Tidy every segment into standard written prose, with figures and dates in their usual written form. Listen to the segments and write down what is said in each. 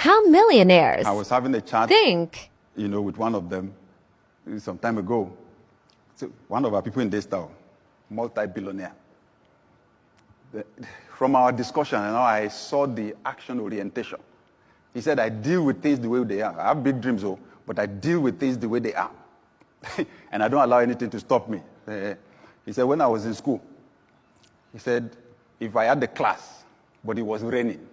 How millionaires I was having a chat, think. with one of them some time ago. So one of our people in this town, multi-billionaire. From our discussion, I saw the action orientation. He said, I deal with things the way they are. I have big dreams, but I deal with things the way they are. And I don't allow anything to stop me. He said, when I was in school, he said, if I had a class, but it was raining,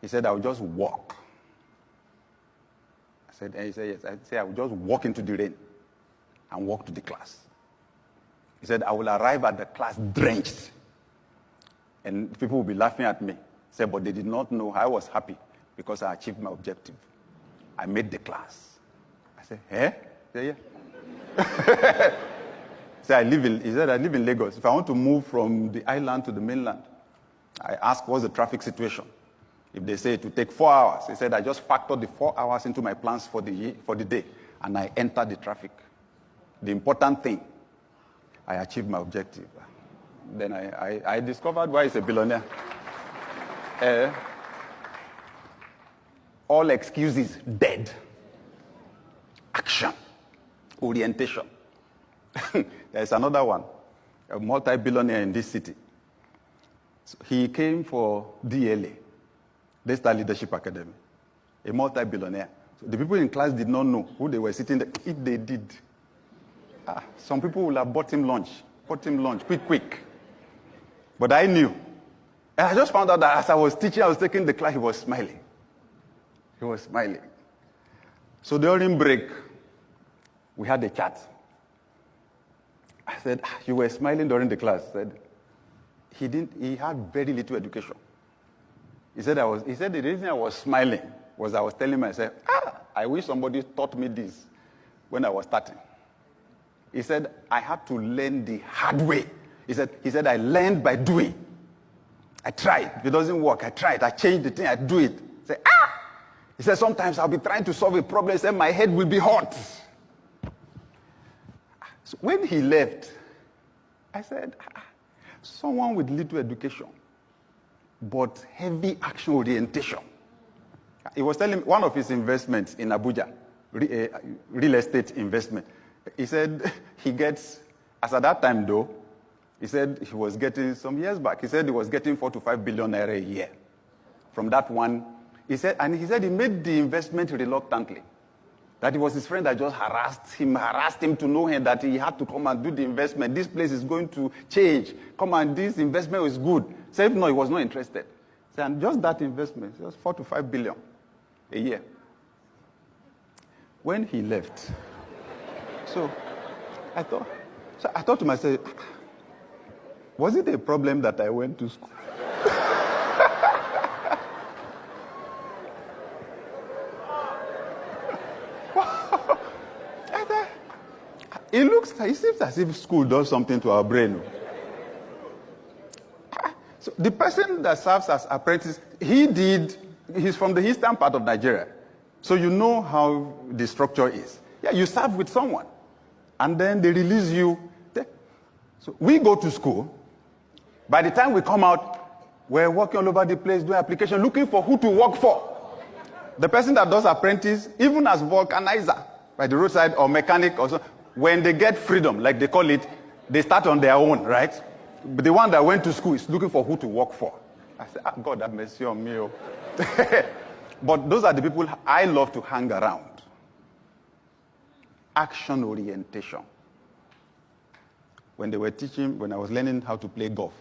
he said, I would just walk. He said, yes. I said, I would just walk into the rain and walk to the class. He said, I will arrive at the class drenched. And people will be laughing at me. He said, but they did not know I was happy because I achieved my objective. I made the class. I said, eh? He said, yeah. He said, I live in Lagos. If I want to move from the island to the mainland, I ask, what's the traffic situation? If they say it will take 4 hours, he said, I just factor the 4 hours into my plans for the day, and I enter the traffic. The important thing, I achieved my objective. Then I discovered why he's a billionaire. All excuses, dead. Action, orientation. There's another one, a multi-billionaire in this city. So he came for DLA, Daystar Leadership Academy, a multi-billionaire. So the people in class did not know who they were sitting there. If they did, some people will have bought him lunch, quick. But I knew. And I just found out that as I was teaching, I was taking the class, he was smiling. So during break, we had a chat. I said, you were smiling during the class. I said, he had very little education. He said the reason I was smiling was I was telling myself, I wish somebody taught me this when I was starting. He said, I had to learn the hard way. He said, I learned by doing. I tried. If it doesn't work, I tried. I changed the thing, I do it. He said, sometimes I'll be trying to solve a problem. He said, my head will be hot. So when he left, I said, someone with little education, but heavy action orientation. He was telling me one of his investments in Abuja, real estate investment. He said he gets, as at that time though, he said he was getting, some years back, he said he was getting 4 to 5 billion naira a year from that one. He said he made the investment reluctantly. That it was his friend that just harassed him to know him that he had to come and do the investment. This place is going to change. Come and this investment is good. Say, no, he was not interested. And just that investment, just 4 to 5 billion a year. When he left, so I thought to myself, was it a problem that I went to school? It seems as if school does something to our brain. So the person that serves as apprentice, he's from the eastern part of Nigeria. So you know how the structure is. Yeah, you serve with someone, and then they release you. So we go to school. By the time we come out, we're walking all over the place, doing application, looking for who to work for. The person that does apprentice, even as vulcanizer by the roadside or mechanic or so, when they get freedom, like they call it, they start on their own, right? But the one that went to school is looking for who to work for. I said, God have mercy on me. But those are the people I love to hang around. Action orientation. When they were teaching, when I was learning how to play golf,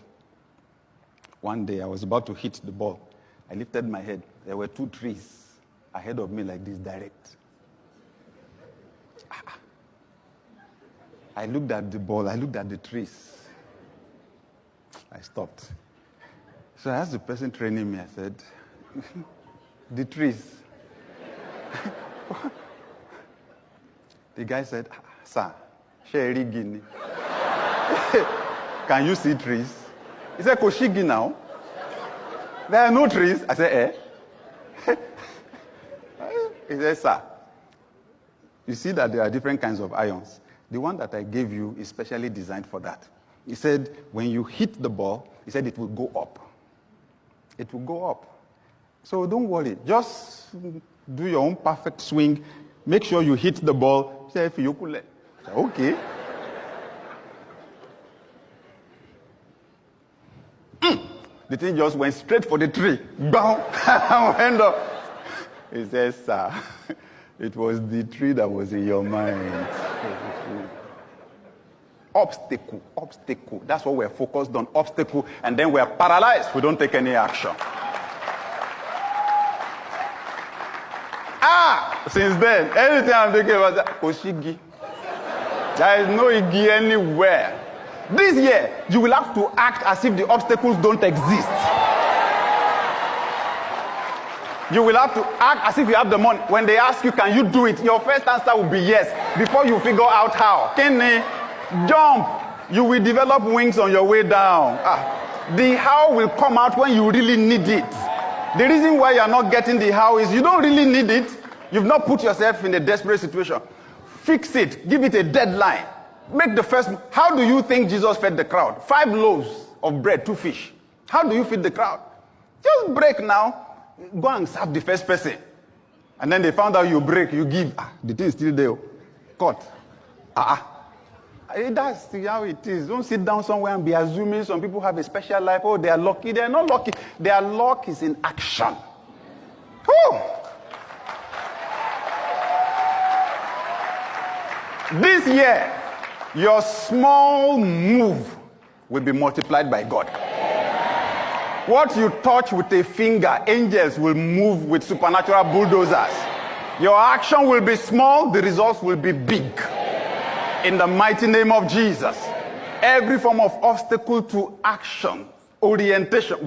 one day I was about to hit the ball. I lifted my head. There were 2 trees ahead of me like this, direct. I looked at the ball, I looked at the trees. I stopped. So I asked the person training me, I said, the trees. The guy said, sir, Sherry Guinea. Can you see trees? He said, Koshigi now. There are no trees. I said, eh? He said, sir, you see that there are different kinds of ions. The one that I gave you is specially designed for that. He said, when you hit the ball, he said it will go up. It will go up. So don't worry. Just do your own perfect swing. Make sure you hit the ball. Say, okay. The thing just went straight for the tree. Bam! Went up. He says, sir, it was the tree that was in your mind. Obstacle. That's what we're focused on, obstacle. And then we're paralyzed if we don't take any action. Since then, anything I'm thinking about that, Oshigi. There is no Igi anywhere. This year, you will have to act as if the obstacles don't exist. You will have to act as if you have the money. When they ask you, can you do it? Your first answer will be yes, before you figure out how. Kenny, jump. You will develop wings on your way down. The how will come out when you really need it. The reason why you're not getting the how is you don't really need it. You've not put yourself in a desperate situation. Fix it. Give it a deadline. Make the first. How do you think Jesus fed the crowd? 5 loaves of bread, 2 fish. How do you feed the crowd? Just break now. Go and serve the first person. And then they found out you break, you give. The thing is still there. Cut. That's how it is. Don't sit down somewhere and be assuming some people have a special life. Oh, they are lucky. They are not lucky. Their luck is in action. This year, your small move will be multiplied by God. What you touch with a finger, angels will move with supernatural bulldozers. Your action will be small, the results will be big. In the mighty name of Jesus. Every form of obstacle to action, orientation,